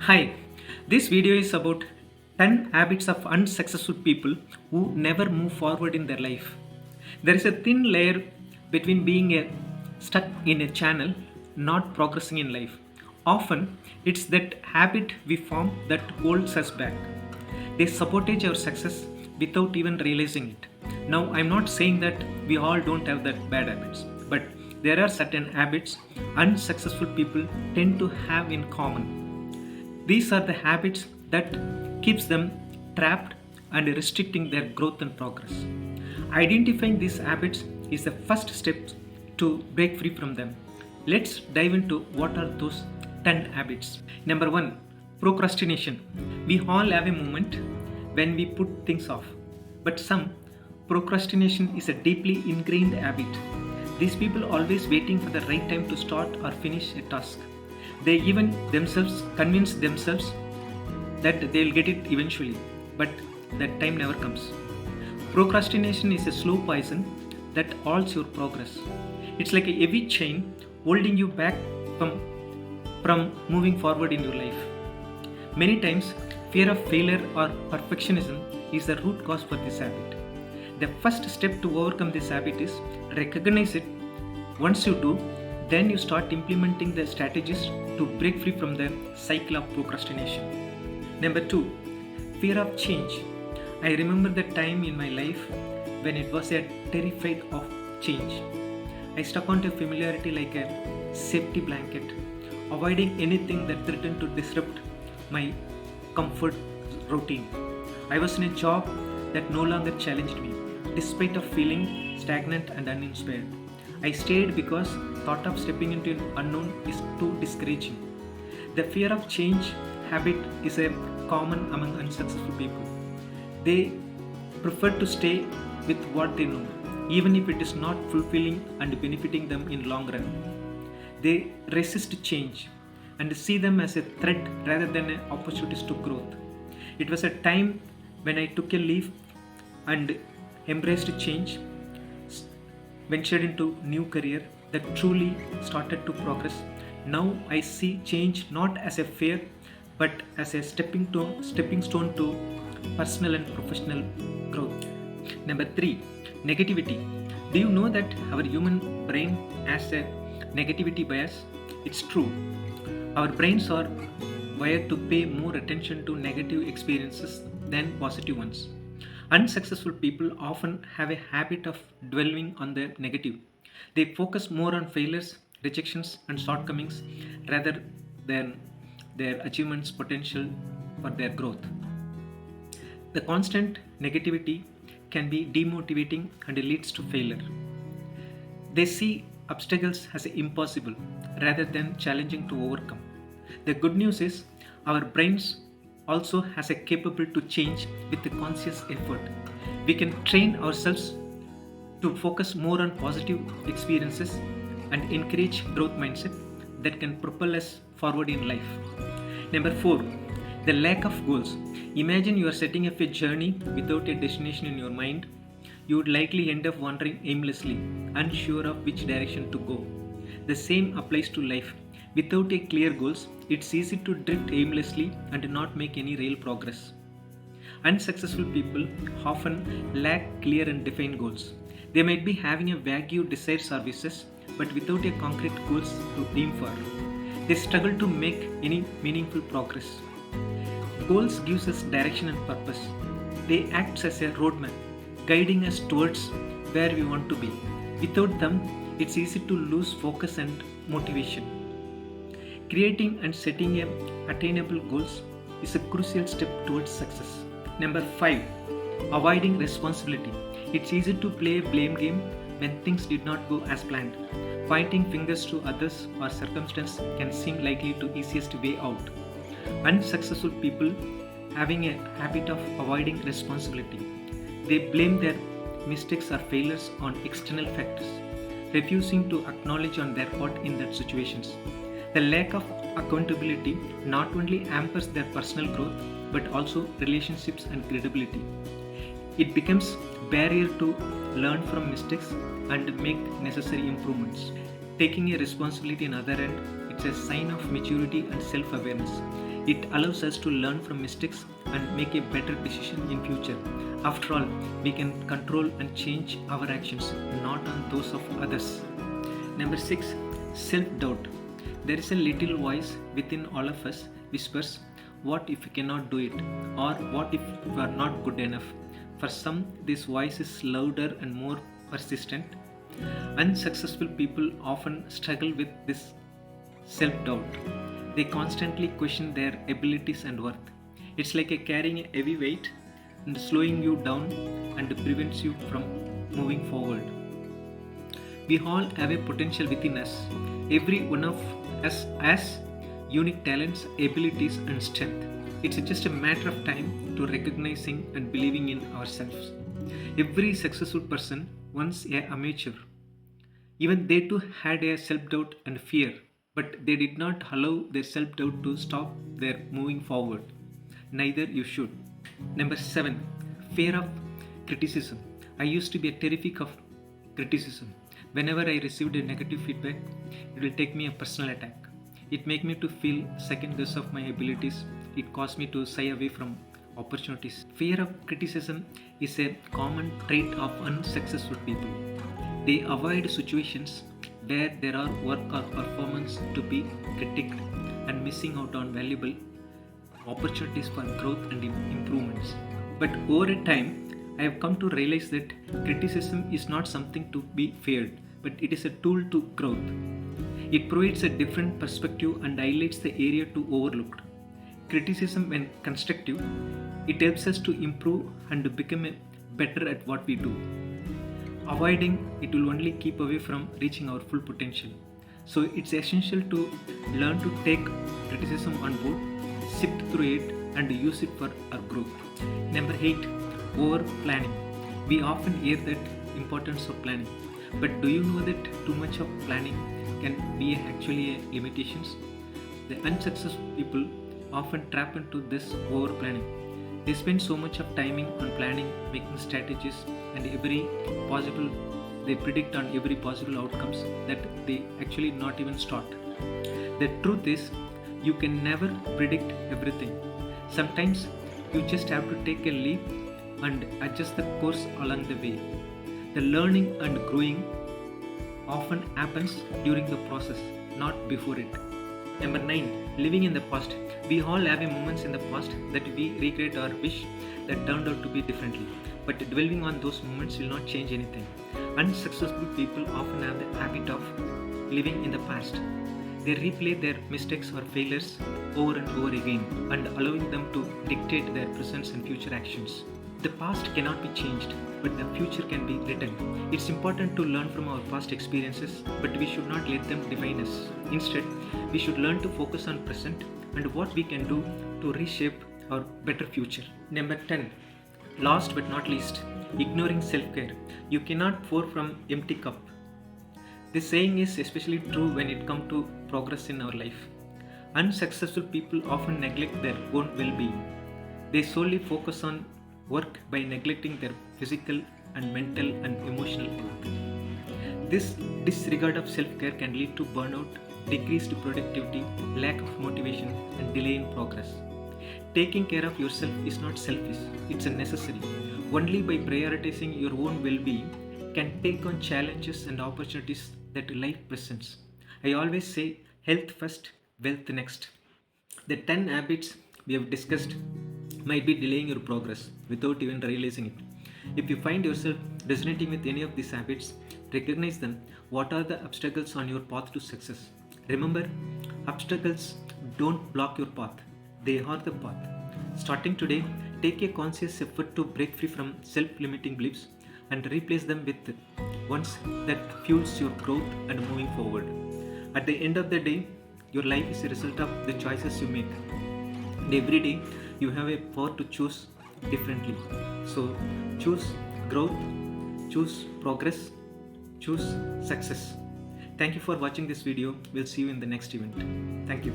Hi, this video is about 10 habits of unsuccessful people who never move forward in their life. There is a thin layer between being stuck in a channel, not progressing in life. Often, it's that habit we form that holds us back. They sabotage our success without even realizing it. Now, I'm not saying that we all don't have that bad habits, but there are certain habits unsuccessful people tend to have in common. These are the habits that keeps them trapped and restricting their growth and progress. Identifying these habits is the first step to break free from them. Let's dive into what are those 10 habits. Number 1, procrastination. We all have a moment when we put things off, but some procrastination is a deeply ingrained habit. These people always waiting for the right time to start or finish a task. They even themselves convince themselves that they'll get it eventually, but that time never comes. Procrastination is a slow poison that halts your progress. It's like a heavy chain holding you back from moving forward in your life. Many times, fear of failure or perfectionism is the root cause for this habit. The first step to overcome this habit is recognize it. Once you do, then you start implementing the strategies to break free from the cycle of procrastination. Number 2, fear of change. I remember the time in my life when it was a terrified of change. I stuck onto familiarity like a safety blanket, avoiding anything that threatened to disrupt my comfort routine. I was in a job that no longer challenged me, despite of feeling stagnant and uninspired. I stayed because thought of stepping into an unknown is too discouraging. The fear of change habit is a common among unsuccessful people. They prefer to stay with what they know, even if it is not fulfilling and benefiting them in long run. They resist change and see them as a threat rather than an opportunity to growth. It was a time when I took a leap and embraced change, ventured into new career that truly started to progress. Now I see change not as a fear but as a stepping stone to personal and professional growth. Number 3, negativity. Do you know that our human brain has a negativity bias? It's true. Our brains are wired to pay more attention to negative experiences than positive ones. Unsuccessful people often have a habit of dwelling on the negative. They focus more on failures, rejections, and shortcomings rather than their achievements potential for their growth. The constant negativity can be demotivating and leads to failure. They see obstacles as impossible rather than challenging to overcome. The good news is our brains also has a capable to change with the conscious effort. We can train ourselves to focus more on positive experiences and encourage growth mindset that can propel us forward in life. Number 4, the lack of goals. Imagine you are setting up a journey without a destination in your mind. You would likely end up wandering aimlessly, unsure of which direction to go. The same applies to life. Without a clear goals, it's easy to drift aimlessly and not make any real progress. Unsuccessful people often lack clear and defined goals. They might be having a vague desired or wishes, but without a concrete goals to aim for. They struggle to make any meaningful progress. Goals gives us direction and purpose. They act as a roadmap, guiding us towards where we want to be. Without them, it's easy to lose focus and motivation. Creating and setting attainable goals is a crucial step towards success. Number 5, avoiding responsibility. It's easy to play a blame game when things did not go as planned. Pointing fingers to others or circumstance can seem likely the easiest way out. Unsuccessful people having a habit of avoiding responsibility. They blame their mistakes or failures on external factors, refusing to acknowledge on their part in that situations. The lack of accountability not only hampers their personal growth but also relationships and credibility. It becomes barrier to learn from mistakes and make necessary improvements. Taking a responsibility on other end, it's a sign of maturity and self-awareness. It allows us to learn from mistakes and make a better decision in future. After all, we can control and change our actions, not on those of others. Number 6. Self-doubt. There is a little voice within all of us whispers, what if you cannot do it? Or what if you are not good enough? For some, this voice is louder and more persistent. Unsuccessful people often struggle with this self-doubt. They constantly question their abilities and worth. It's like carrying a heavy weight and slowing you down and prevents you from moving forward. We all have a potential within us. Every one of us has unique talents, abilities, and strength. It's just a matter of time to recognizing and believing in ourselves. Every successful person once a amateur. Even they too had a self-doubt and fear, but they did not allow their self-doubt to stop their moving forward. Neither you should. Number 7. Fear of criticism. I used to be terrific of criticism. Whenever I received a negative feedback, it will take me a personal attack. It made me to feel second guess of my abilities. It caused me to shy away from opportunities. Fear of criticism is a common trait of unsuccessful people. They avoid situations where there are work or performance to be critiqued and missing out on valuable opportunities for growth and improvements. But over time, I have come to realize that criticism is not something to be feared, but it is a tool to growth. It provides a different perspective and highlights the area to overlooked. Criticism, when constructive, it helps us to improve and become better at what we do. Avoiding it will only keep away from reaching our full potential. So it's essential to learn to take criticism on board, sift through it, and use it for our growth. Number 8. Over planning. We often hear that importance of planning, but do you know that too much of planning can be actually a limitations? The unsuccessful people often trap into this over planning. They spend so much of timing on planning, making strategies, and they predict on every possible outcomes that they actually not even start. The truth is, you can never predict everything. Sometimes you just have to take a leap and adjust the course along the way. The learning and growing often happens during the process, not before it. Number 9. Living in the past. We all have moments in the past that we regret or wish that turned out to be differently. But dwelling on those moments will not change anything. Unsuccessful people often have the habit of living in the past. They replay their mistakes or failures over and over again and allowing them to dictate their present and future actions. The past cannot be changed, but the future can be written. It's important to learn from our past experiences, but we should not let them define us. Instead, we should learn to focus on present and what we can do to reshape our better future. Number 10. Last but not least, ignoring self-care. You cannot pour from empty cup. This saying is especially true when it comes to progress in our life. Unsuccessful people often neglect their own well-being. They solely focus on work by neglecting their physical and mental and emotional health. This disregard of self-care can lead to burnout, decreased productivity, lack of motivation, and delay in progress. Taking care of yourself is not selfish, it's a necessary. Only by prioritizing your own well-being can take on challenges and opportunities that life presents. I always say health first, wealth next. The 10 habits we have discussed might be delaying your progress without even realizing it. If you find yourself resonating with any of these habits, recognize them. What are the obstacles on your path to success? Remember, obstacles don't block your path, they are the path. Starting today, take a conscious effort to break free from self-limiting beliefs and replace them with ones that fuels your growth and moving forward. At the end of the day, your life is a result of the choices you make. And every day, you have a power to choose differently. So choose growth, choose progress, choose success. Thank you for watching this video. We'll see you in the next event. Thank you.